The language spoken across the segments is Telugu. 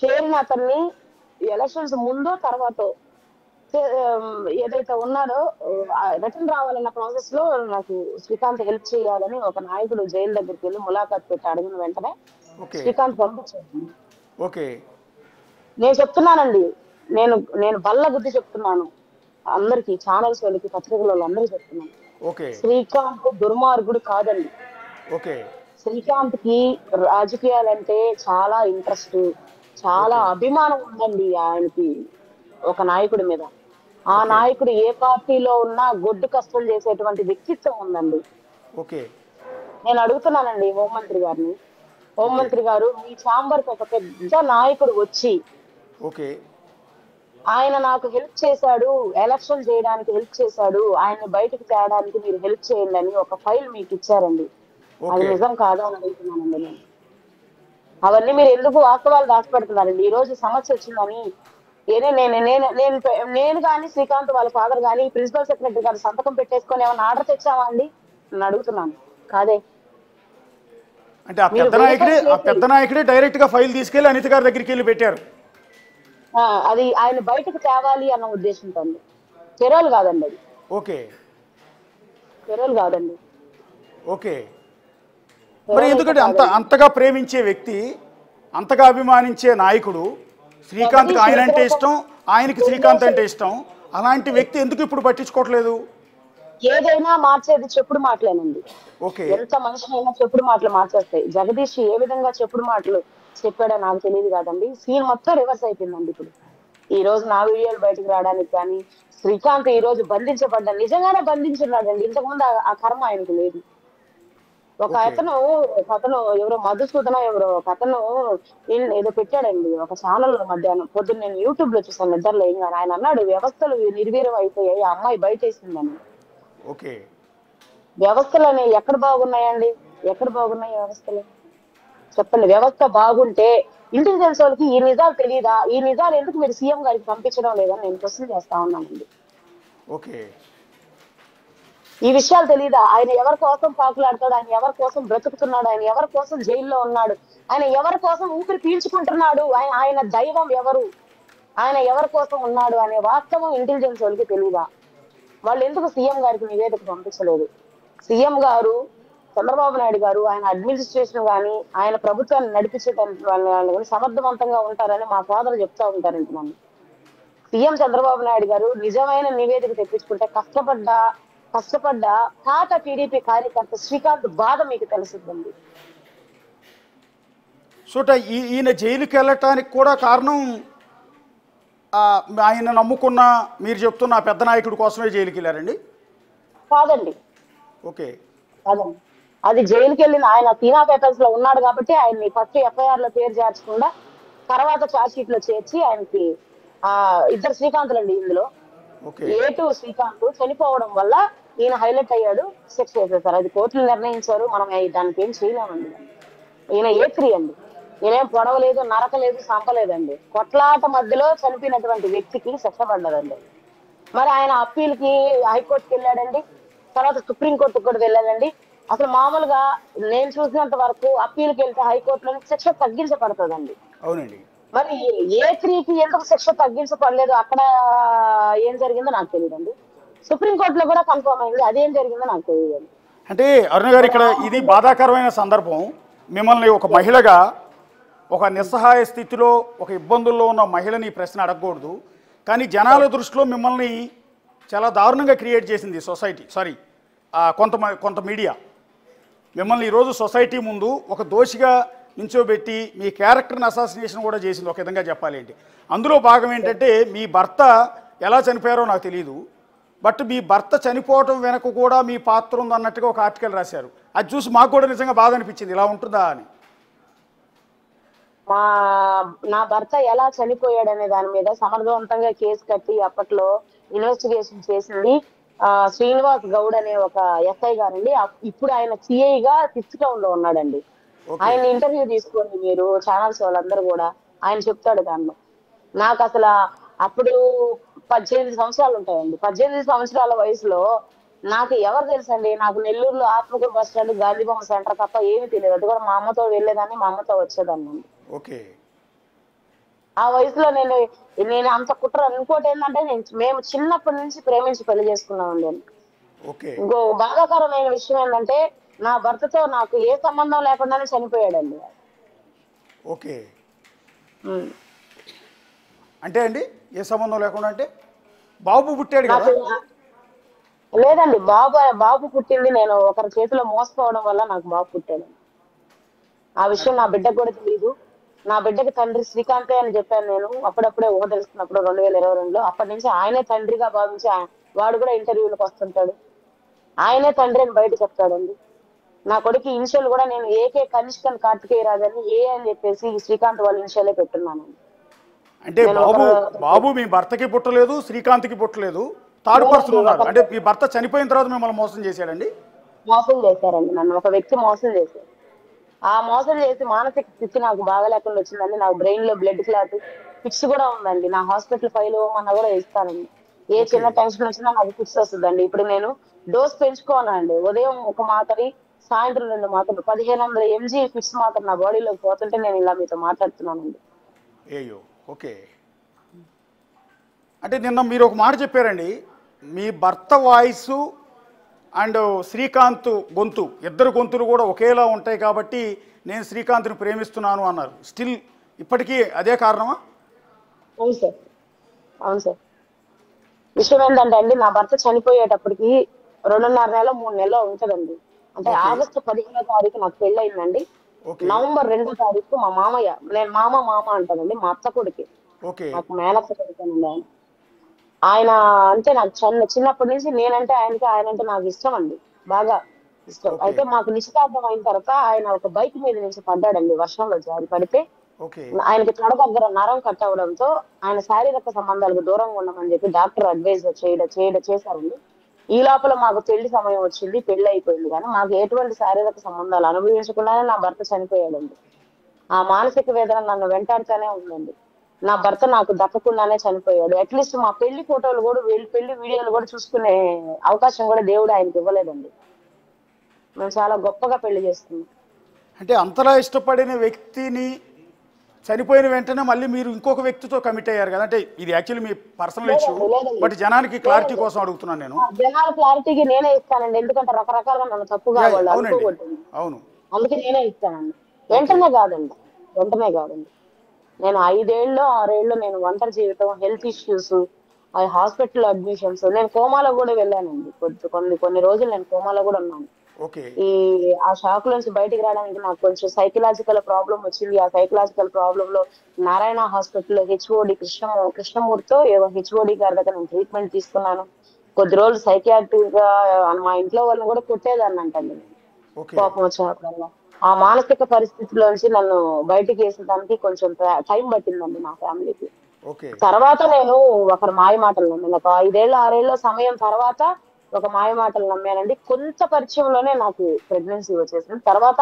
చేరిన అతన్ని ఎలక్షన్స్ ముందో తర్వాతో ఏదైతే ఉన్నాడో రిటర్న్ రావాలన్న ప్రాసెస్ లో నాకు శ్రీకాంత్ హెల్ప్ చేయాలని ఒక నాయకుడు జైలు దగ్గరికి వెళ్ళి ములాఖాత్ పెట్టి అడిగిన వెంటనే ఓకే. శ్రీకాంత్ పంపించాడు. ఓకే. నేను చెప్తున్నానండి, నేను నేను బల్ల గుద్ది చెప్తున్నాను, అందరికి ఛానల్స్ వాళ్ళకి పత్రికల వాళ్ళందరూ చెప్తున్నాను, ఓకే. శ్రీకాంత్ దుర్మార్గుడు కాదండి. ఓకే. శ్రీకాంత్ కి రాజకీయాలంటే చాలా ఇంట్రెస్ట్, చాలా ఓకే. అభిమానం ఉందండి ఆయనకి ఒక నాయకుడి మీద. ఆ ఓకే. నాయకుడు ఏ పార్టీలో ఉన్నా గొడ్డు కష్టం చేసేటువంటి వ్యక్తిత్వం ఉందండి. ఓకే. నేను అడుగుతున్నానండి హోంమంత్రి గారిని, ఓకే. హోంమంత్రి గారు మీ ఛాంబర్ కి ఒక పెద్ద నాయకుడు వచ్చి ఓకే. ఆయన నాకు హెల్ప్ చేశాడు, ఎలక్షన్ చేయడానికి హెల్ప్ చేశాడు, ఆయన బయటకు తేడానికి మీరు హెల్ప్ చేయండి అని ఒక ఫైల్ మీకు ఇచ్చారండి. అది ఓకే. నిజం కాదా అని అడుగుతున్నానండి నేను. అవన్నీ మీరు ఎందుకు వాస్తవాలు దాచిపెడుతున్నారండి? ఈ రోజు సమస్య వచ్చిందని ఏదో నేను నేను నేను నేను కానీ శ్రీకాంత్ వాళ్ళ ఫాదర్ కానీ ప్రిన్సిపల్ సెక్రటరీ గారు సంతకం పెట్టేసుకొని ఏమైనా ఆర్డర్ తెచ్చావా అండి నేను అడుగుతున్నాను. కాదే. అంటే ఆ మీరు పెద్ద వెరిఫై నాయకుడే ఆ చేసి పెద్ద నాయకుడే డైరెక్ట్గా ఫైల్ తీసుకెళ్ళి అనిత గారి దగ్గరికి వెళ్ళి పెట్టారు. అది ఆయన బయటకు తేవాలి అన్న ఉద్దేశంతో అండి. చర్యలు కాదండి, అది ఓకే. చర్యలు కాదండి, ఓకే. మరి చర్యలు అయితే ఎందుకంటే అంత కాదండి. అంతగా ప్రేమించే వ్యక్తి, అంతగా అభిమానించే నాయకుడు, శ్రీకాంత్కి జగదీష్ ఆయన అంటే వ్యతిరేక ఇష్టం, ఆయనకి శ్రీకాంత్ అంటే ఇష్టం, అలాంటి వ్యక్తి ఎందుకు ఇప్పుడు పట్టించుకోవట్లేదు? ఏదైనా మార్చేది చెప్పుడు మాటలేనండి. ఓకే. ఎంత మనిషినైనా చెప్పుడు మాటలు మార్చేస్తాయి. జగదీష్ ఏ విధంగా చెప్పుడు మాటలు చెప్పాడో నాకు తెలియదు కాదండి. సీన్ మొత్తం రివర్స్ అయిపోయిందండి ఇప్పుడు. ఈ రోజు నా వీడియోలు బయటకు రావడానికి కానీ, శ్రీకాంత్ ఈ రోజు బంధించబడ్డా నిజంగానే బంధించున్నాడండి. ఇంతకుముందు ఆ కర్మ ఆయనకు లేదు. ఓకే. ఒక అతను ఎవరో మధుసూదన ఎవరో ఒక అతను ఏదో పెట్టాడండి ఒక ఛానల్ లో మధ్యాహ్నం పొద్దున్న. నేను యూట్యూబ్ లో చూసాను నిద్రలో ఏం కానీ. ఆయన అన్నాడు వ్యవస్థలు నిర్వీర్యం అయిపోయాయి, ఆ అమ్మాయి బయటేసిందని. ఓకే. వ్యవస్థలు అనేవి ఎక్కడ బాగున్నాయండి? ఎక్కడ బాగున్నాయి వ్యవస్థలు? చెప్పండి. వ్యవస్థ బాగుంటే ఇంటెలిజెన్స్ వాళ్ళకి ఈ నిజాలు తెలియదా? ఈ నిజాలు ఎందుకు మీరు సీఎం గారికి పంపించడం లేదని నేను క్వశ్చన్ చేస్తా ఉన్నానండి. ఓకే. ఈ విషయాలు తెలియదా? ఆయన ఎవరి కోసం పాకులాడతాడు, ఆయన ఎవరి కోసం బ్రతుకుతున్నాడు, ఆయన ఎవరి కోసం జైల్లో ఉన్నాడు, ఆయన ఎవరి కోసం ఊపిరి పీల్చుకుంటున్నాడు, ఆయన దైవం ఎవరు, ఆయన ఎవరి కోసం ఉన్నాడు అనే వాస్తవం ఇంటెలిజెన్స్ వాళ్ళకి తెలియదా? వాళ్ళు ఎందుకు సీఎం గారికి నివేదిక పంపించలేదు? సీఎం గారు చంద్రబాబు నాయుడు గారు ఆయన అడ్మినిస్ట్రేషన్ కానీ ఆయన ప్రభుత్వాన్ని నడిపించడానికి సమర్థవంతంగా ఉంటారని మా ఫాదర్ చెప్తా ఉంటారంట నన్ను. సీఎం చంద్రబాబు నాయుడు గారు నిజమైన నివేదిక తెప్పించుకుంటే కష్టపడ్డ పాత టీడీపీ కార్యకర్త శ్రీకాంత్ బాధ మీకు తెలుసుద్దండి. సో ఈయన జైలుకి వెళ్ళటానికి కూడా కారణం ఆయన నమ్ముకున్న, మీరు చెప్తున్న ఆ పెద్ద నాయకుడి కోసమే జైలుకి వెళ్ళారండి? కాదండి, ఓకే. కాదండి. అది జైలుకి వెళ్ళిన ఆయన తీనా పేపర్స్ లో ఉన్నాడు కాబట్టి ఆయన్ని ఫస్ట్ ఎఫ్ఐఆర్ లో పేరు చేర్చకుండా తర్వాత ఛార్జ్ షీట్ లో చేర్చి ఆయనకి ఇద్దరు శ్రీకాంతులు అండి ఇందులో. ఓకే. A2 శ్రీకాంత్ చనిపోవడం వల్ల ఈయన హైలైట్ అయ్యాడు, శిక్ష చేసేసారు. అది కోర్టులు నిర్ణయించారు, మనం దానికి ఏం చేయలేమండి. ఈయన A3 అండి. ఈయనేం పొడవలేదు, నరకలేదు, చంపలేదండి. కొట్లాట మధ్యలో చనిపోయినటువంటి వ్యక్తికి శిక్ష పడ్డదండి. మరి ఆయన అప్పీల్ కి హైకోర్టుకి వెళ్ళాడండి, తర్వాత సుప్రీంకోర్టుకు కూడా వెళ్ళాడండి. అసలు మామూలుగా నేను చూసినంత వరకు అప్పీల్కి వెళ్తే హైకోర్టులో శిక్ష తగ్గించబడుతుందండి. అవునండి. మరి A3కి ఎందుకు శిక్ష తగ్గించబడలేదు? అక్కడ ఏం జరిగిందో నాకు తెలియదండి. సుప్రీంకోర్టులో కూడా కన్ఫర్మ్ అయింది, అదేం జరిగిందో నాకు తెలియదండి. అంటే అరుణ గారు, ఇక్కడ ఇది బాధాకరమైన సందర్భం. మిమ్మల్ని ఒక మహిళగా, ఒక నిస్సహాయ స్థితిలో, ఒక ఇబ్బందుల్లో ఉన్న మహిళని ఈ ప్రశ్న అడగకూడదు, కానీ జనాల దృష్టిలో మిమ్మల్ని చాలా దారుణంగా క్రియేట్ చేసింది సొసైటీ, కొంత మీడియా మిమ్మల్ని ఈరోజు సొసైటీ ముందు ఒక దోషిగా నించోబెట్టి మీ క్యారెక్టర్ని అసాసినేషన్ కూడా చేసింది ఒక విధంగా చెప్పాలి అంటే. అందులో భాగం ఏంటంటే మీ భర్త ఎలా చనిపోయారో నాకు తెలియదు, బట్ మీ భర్త చనిపోవటం వెనక కూడా మీ పాత్ర ఉందన్నట్టుగా ఒక ఆర్టికల్ రాశారు. అది చూసి మాకు కూడా నిజంగా బాధ అనిపించింది, ఇలా ఉంటుందా అని. నా భర్త ఎలా చనిపోయాడనే దాని మీద సమర్థవంతంగా కేసు కట్టి అప్పట్లో ఇన్వెస్టిగేషన్ చేసింది శ్రీనివాస్ గౌడ్ అనే ఒక ఎస్ఐ గారండి. ఇప్పుడు ఆయన సిఐగా 6th టౌన్ లో ఉన్నాడండి. ఆయన ఇంటర్వ్యూ తీసుకోండి మీరు, ఛానల్స్ వాళ్ళందరూ కూడా, ఆయన చెప్తాడు దానిలో. నాకు అసలు అప్పుడు 18 సంవత్సరాలు ఉంటాయండి. 18 సంవత్సరాల వయసులో నాకు ఎవరు తెలుసండి? నాకు నెల్లూరులో Atmakur bus stand, Gandhibomma centre తప్ప ఏమీ తెలియదు. అది కూడా మా అమ్మతో వెళ్ళేదాన్ని, మా అమ్మతో వచ్చేదాన్ని. ఓకే. ఆ వయసులో నేను నేను అంత కుట్ర. ఇంకోటి ఏంటంటే మేము చిన్నప్పటి నుంచి ప్రేమించి పెళ్లి చేసుకున్నామండి. ఓకే. ఇంకో బాధాకరమైన విషయం ఏంటంటే నా భర్తతో నాకు ఏ సంబంధం లేకుండానే చనిపోయాడండి. ఓకే. ఉమ్. అంటే అండి ఏ సంబంధం లేకుండా అంటే బాబు పుట్టాడు కదా? నాకు లేదండి, బాబు పుట్టింది నేను ఒకరి చేతిలో మోసపోవడం వల్ల నాకు బాబు పుట్టాడు. ఆ విషయం నా బిడ్డకు కూడా తెలియదు. నా బిడ్డకి తండ్రి శ్రీకాంతే అని చెప్పాను నేను అప్పుడప్పుడే ఊహ తెలుసుకున్నప్పుడు 2022లో. అప్పటి నుంచి ఆయనే తండ్రిగా భావించి వాడు కూడా ఇంటర్వ్యూలకు వస్తుంటాడు. ఆయనే తండ్రి అని బయట చెప్తాడండి. నా కొడుకు ఇనిషియల్ కూడా నేను ఏకే కనిష్కన్ కార్తికేయ రాజని ఏ అని చెప్పేసి శ్రీకాంత్ వాళ్ళ ఇనిషియలే పెట్టున్నానండి. అంటే నేను బాబు మీ భర్తకి పుట్టలేదు, శ్రీకాంత్కి పుట్టలేదు, థర్డ్ పర్సన్ ఉన్నాడు. అంటే మీ భర్త చనిపోయిన తర్వాత మిమ్మల్ని మోసం చేశాడండి? మోసం చేశారండి నన్ను. ఒక వ్యక్తి మోసం చేశారు. ఆ మోసం చేసి మానసిక స్థితి నాకు బాగా లేకుండా వచ్చిందండి. నాకు బ్రెయిన్ లో బ్లడ్ క్లాట్, ఫిక్స్ కూడా ఉందండి. నా హాస్పిటల్ ఫైల్ అన్నా కూడా ఇస్తానండి. ఏ ఓకే. చిన్న టెన్షన్ వచ్చినా నాకు ఫిక్స్ వస్తుందండి. ఇప్పుడు నేను డోస్ పెంచుకోవాలండి. ఉదయం ఒక మాత్రని, సాయంత్రం 2 మాత్రలు, 1500 mg ఫిక్స్ మాత్రం నా బాడీలోకి పోతుంటే నేను ఇలా మీతో మాట్లాడుతున్నానండి. ఏయో. ఓకే. అంటే నిన్న మీరు ఒక మాట చెప్పారండి, మీ భర్త వాయిస్ అండ్ శ్రీకాంత్ గొంతు, ఇద్దరు గొంతులు కూడా ఒకేలా ఉంటాయి కాబట్టి నేను శ్రీకాంత్ని ప్రేమిస్తున్నాను అన్నారు. స్టిల్ ఇప్పటికీ అదే కారణమా? అవును సార్, అవును సార్. విషయం ఏంటంటే అండి, నా భర్త చనిపోయేటప్పటికి 2.5 నెల 3 నెలలు ఉంటదండి. అంటే ఓకే. ఆగస్టు 15వ తారీఖు నాకు పెళ్ళయిందండి. ఓకే. నవంబర్ 2వ తారీఖు మా మామయ్య, నేను మామ అంటానండి, మా అత్త కొడుకు, ఓకే. నాకు మేనత్త కొడుకేనండి ఆయన. ఆయన అంటే నాకు చిన్నప్పటి నుంచి నేనంటే ఆయనకి, ఆయనంటే నాకు ఇష్టం అండి, బాగా ఇష్టం. ఓకే. అయితే మాకు నిశ్చితార్థం అయిన తర్వాత ఆయన ఒక బైక్ మీద నుంచి పడ్డాడండి, వర్షంలో జారి పడితే. ఓకే. ఆయనకి తొడ దగ్గర నరం కట్ అవడంతో ఆయన శారీరక సంబంధాలకు దూరంగా ఉండమని చెప్పి డాక్టర్ అడ్వైజ్ చేశారండి. ఈ లోపల మాకు పెళ్లి సమయం వచ్చింది, పెళ్లి అయిపోయింది. కానీ మాకు ఎటువంటి శారీరక సంబంధాలు అనుభవించకుండానే నా భర్త చనిపోయాడండి. ఆ మానసిక వేదన నన్ను వెంటాడుతూనే ఉందండి. నా భర్త నాకు దక్కకుండానే చనిపోయాడు. అట్లీస్ట్ మా పెళ్లి ఫోటోలు కూడా, పెళ్లి వీడియోలు కూడా చూసుకునే అవకాశం కూడా దేవుడు ఆయనకి ఇవ్వలేదండి. మేము చాలా గొప్పగా పెళ్లి చేసుకున్నాం. అంటే అంతలా ఇష్టపడిన వ్యక్తిని చనిపోయిన వెంటనే మళ్ళీ మీరు ఇంకొక వ్యక్తితో కమిట్ అయ్యారు కదా? అంటే ఇది యాక్చువల్లీ మీ పర్సనల్ ఇష్యూ, లేదండి. బట్ జనానికి క్లారిటీ కోసం అడుగుతున్నాను నేను. జనాల క్లారిటీకి నేనే ఇస్తానండి, ఎందుకంటే రకరకాలుగా నన్ను తప్పుగా వాళ్ళు అవునండి. అనుకోకూడదు. అవును. అందుకే నేనే ఇస్తానండి. వెంటనే కాదండి, వెంటనే కాదండి. నేను 5 ఏళ్ళు 6 ఏళ్ళు నేను ఒంటరి జీవితం, హెల్త్ ఇష్యూస్, హాస్పిటల్ అడ్మిషన్స్, నేను కోమాలో కూడా వెళ్ళానండి. కొన్ని రోజులు నేను కోమాలో కూడా ఉన్నాను. ఓకే. ఆ షాక్ నుంచి బయటికి రావడానికి నాకు కొంచెం సైకలాజికల్ ప్రాబ్లం వచ్చింది. ఆ సైకలాజికల్ ప్రాబ్లం లో నారాయణ హాస్పిటల్లో హెచ్ఓడి కృష్ణమూర్తితో హెచ్ఓడి గారి దగ్గర నేను ట్రీట్మెంట్ తీసుకున్నాను. కొద్ది రోజులు సైకియాట్రిక్ గా మా ఇంట్లో వాళ్ళని కూడా కొట్టేదాన్ని అంటండి, ఓకే. కోపం వచ్చినప్పుడల్లా. ఆ మానసిక పరిస్థితిలోంచి నన్ను బయటికి వేసడానికి కొంచెం టైం పట్టిందండి మా ఫ్యామిలీకి. ఓకే. తర్వాత నేను ఒకరి మాయ మాటలు నమ్మాను. ఒక 5 ఏళ్ళు 6 ఏళ్ళ సమయం తర్వాత ఒక మాయ మాటలు నమ్మానండి. కొంత పరిచయంలోనే నాకు ప్రెగ్నెన్సీ వచ్చేసింది. తర్వాత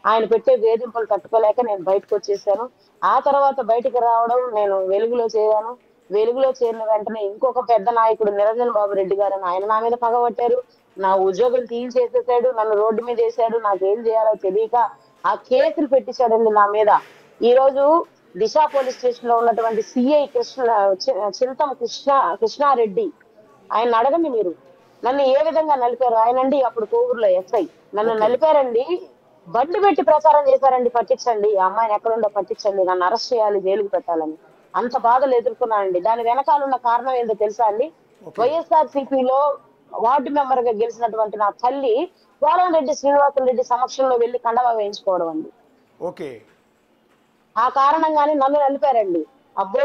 ఆయన పెట్టే వేధింపులు తట్టుకోలేక నేను బయటకు వచ్చేసాను. ఆ తర్వాత బయటికి రావడం, నేను వెలుగులో చేరాను. వెలుగులో చేరిన వెంటనే ఇంకొక పెద్ద నాయకుడు నిరంజన్ బాబు రెడ్డి గారు అని ఆయన నా మీద పగబట్టారు. నా ఉద్యోగులు తీసేసేసాడు, నన్ను రోడ్డు మీద వేసాడు. నాకేం చేయాలో తెలియక ఆ కేసులు పెట్టించాడండి నా మీద. ఈ రోజు దిశ పోలీస్ స్టేషన్ లో ఉన్నటువంటి సిఐ చింతం కృష్ణారెడ్డి, ఆయన అడగండి మీరు, నన్ను ఏ విధంగా నలిపారు. ఆయనండి అప్పుడు కోవూరులో ఎస్ఐ. నన్ను ఓకే. నలిపారండి, బండి పెట్టి ప్రచారం చేశారండి, పట్టించండి ఆ అమ్మాయిని, ఎక్కడుందో పట్టించండి, నన్ను అరెస్ట్ చేయాలి, జైలుకి పెట్టాలని. అంత బాధలు ఎదుర్కొన్నానండి. దాని వెనకాల ఉన్న కారణం ఏంటో తెలుసా అండి? ఓకే. వైఎస్ఆర్సీపీలో వార్డు మెంబర్ గా గెలిచినటువంటి నా తల్లి పోలంరెడ్డి శ్రీనివాసరెడ్డి సమక్షంలో వెళ్లి కండవా వేయించుకోవడం అండి. ఓకే. ఆ కారణంగానే నన్ను నలిపారండి. అబ్బో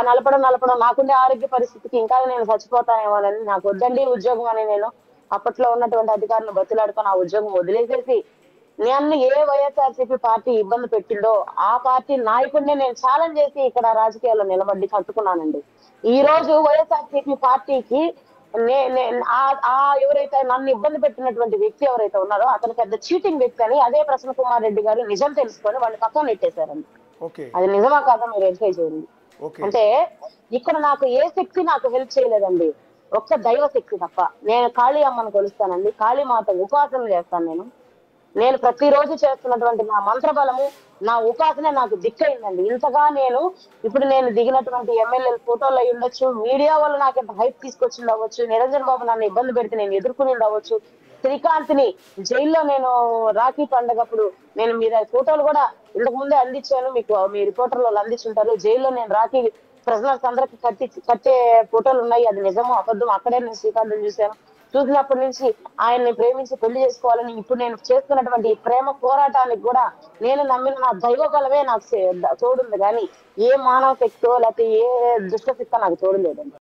నలపడం నాకుండే ఆరోగ్య పరిస్థితికి ఇంకా నేను చచ్చిపోతానేమోనని, నాకు వద్దండి ఉద్యోగం అని నేను అప్పట్లో ఉన్నటువంటి అధికారులను బతిలాడుకొని ఆ ఉద్యోగం వదిలేసేసి, నన్ను ఏ వైఎస్ఆర్సీపీ పార్టీ ఇబ్బంది పెట్టిందో ఆ పార్టీ నాయకుడిని నేను ఛాలెంజ్ చేసి ఇక్కడ రాజకీయాల్లో నిలబడి కట్టుకున్నానండి. ఈ రోజు వైఎస్ఆర్సీపీ పార్టీకి ఎవరైతే నన్ను ఇబ్బంది పెట్టినటువంటి వ్యక్తి ఎవరైతే ఉన్నారో అతను పెద్ద చీటింగ్ వ్యక్తి అని అదే ప్రసన్న కుమార్ రెడ్డి గారు నిజం తెలుసుకొని వాళ్ళు పక్కన నెట్టేశారండి. ఓకే. అది నిజమా కాదా మీరు వెరిఫై చేయండి. ఓకే. అంటే ఇక్కడ నాకు ఏ శక్తి నాకు హెల్ప్ చేయలేదండి, ఒక్క దైవ శక్తి తప్ప. నేను కాళీ అమ్మను కొలుస్తానండి, కాళీమాత ఉపాసన చేస్తాను నేను. నేను ప్రతిరోజు చేస్తున్నటువంటి నా మంత్రబలము, నా ఉపాసన నాకు దిక్కైందండి. ఇంతగా ఇప్పుడు నేను దిగినటువంటి ఎమ్మెల్యేల ఫోటోలు అయి ఉండొచ్చు, మీడియా వల్ల నాకు ఇంత హైప్ తీసుకొచ్చి ఉండవచ్చు, నిరంజన్ బాబు నన్ను ఇబ్బంది పెడితే నేను ఎదుర్కొని ఉండవచ్చు, శ్రీకాంత్ ని జైల్లో నేను రాఖీ పండగప్పుడు నేను మీద ఫోటోలు కూడా ఇంతకు ముందే అందించాను, మీకు మీ రిపోర్టర్లు వాళ్ళు అందించుంటారు. జైల్లో నేను రాఖీ ప్రిజనర్స్ అందరికి కట్టే ఫోటోలు ఉన్నాయి. అది నిజమో అబద్ధం అక్కడే నేను శ్రీకాంత్ చూశాను. చూసినప్పటి నుంచి ఆయన్ని ప్రేమించి పెళ్లి చేసుకోవాలని ఇప్పుడు నేను చేస్తున్నటువంటి ఈ ప్రేమ పోరాటానికి కూడా నేను నమ్మిన నా దైవ బలమే నాకు తోడుంది, కానీ ఏ మానవ శక్తో లేకపోతే ఏ దుష్ట శక్తో నాకు తోడు లేదండి.